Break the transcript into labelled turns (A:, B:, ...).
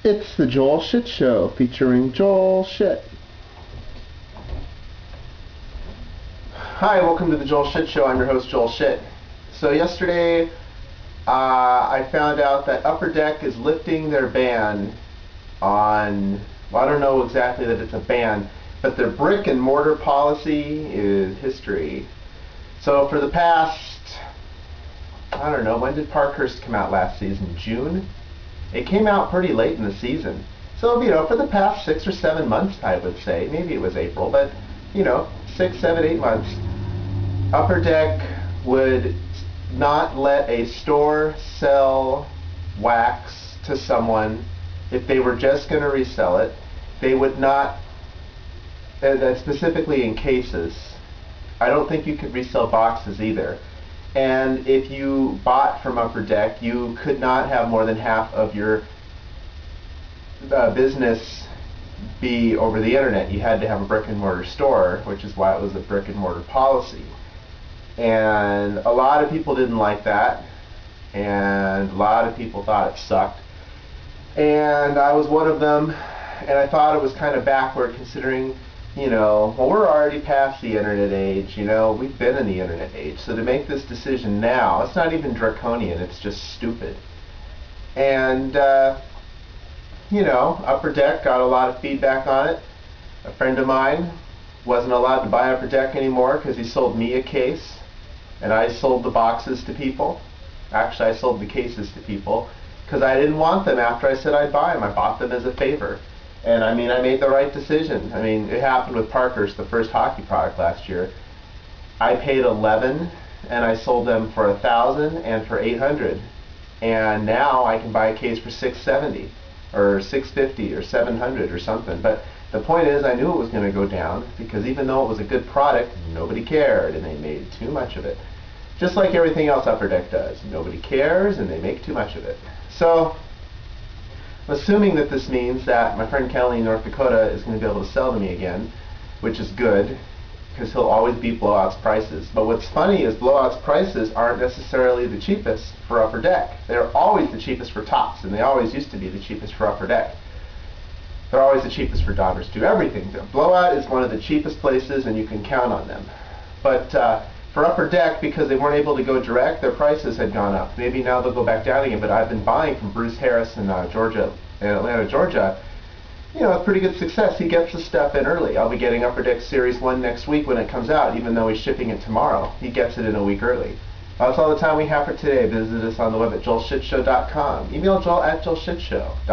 A: It's the Joel Shit Show featuring Joel Shit. Hi, welcome to the Joel Shit Show. I'm your host, Joel Shit. So yesterday, I found out that Upper Deck is lifting their ban on, well, I don't know exactly that it's a ban, but their brick-and-mortar policy is history. So for the past, I don't know, when did Parkhurst come out last season? June? It came out pretty late in the season. So, for the past 6 or 7 months, I would say, maybe it was April, but, 6, 7, 8 months, Upper Deck would not let a store sell wax to someone if they were just going to resell it. They would not, specifically in cases. I don't think you could resell boxes either. And if you bought from Upper Deck, you could not have more than half of your business be over the internet. You had to have a brick-and-mortar store, which is why it was a brick-and-mortar policy. And a lot of people didn't like that, and a lot of people thought it sucked. And I was one of them, and I thought it was kind of backward considering, well, we're already past the internet age, we've been in the internet age. So to make this decision now, it's not even draconian, it's just stupid. And, Upper Deck got a lot of feedback on it. A friend of mine wasn't allowed to buy Upper Deck anymore because he sold me a case, and I sold the boxes to people. Actually, I sold the cases to people because I didn't want them after I said I'd buy them. I bought them as a favor. And I made the right decision. It happened with Parkhurst, the first hockey product last year. I paid $11 and I sold them for $1,000 and for $800. And now I can buy a case for $670 or $650 or $700 or something. But the point is, I knew it was going to go down because even though it was a good product, nobody cared and they made too much of it. Just like everything else Upper Deck does. Nobody cares and they make too much of it. So, assuming that this means that my friend Kelly in North Dakota is going to be able to sell to me again, which is good, because he'll always beat Blowout's prices. But what's funny is Blowout's prices aren't necessarily the cheapest for Upper Deck. They're always the cheapest for Tops, and they always used to be the cheapest for Upper Deck. They're always the cheapest for Daughters Do Everything. Blowout is one of the cheapest places, and you can count on them. But for Upper Deck, because they weren't able to go direct, their prices had gone up. Maybe now they'll go back down again, but I've been buying from Bruce Harris in Atlanta, Georgia. With pretty good success. He gets the stuff in early. I'll be getting Upper Deck Series 1 next week when it comes out, even though he's shipping it tomorrow. He gets it in a week early. That's all the time we have for today. Visit us on the web at joelshitshow.com. Email joel@joelshitshow.com.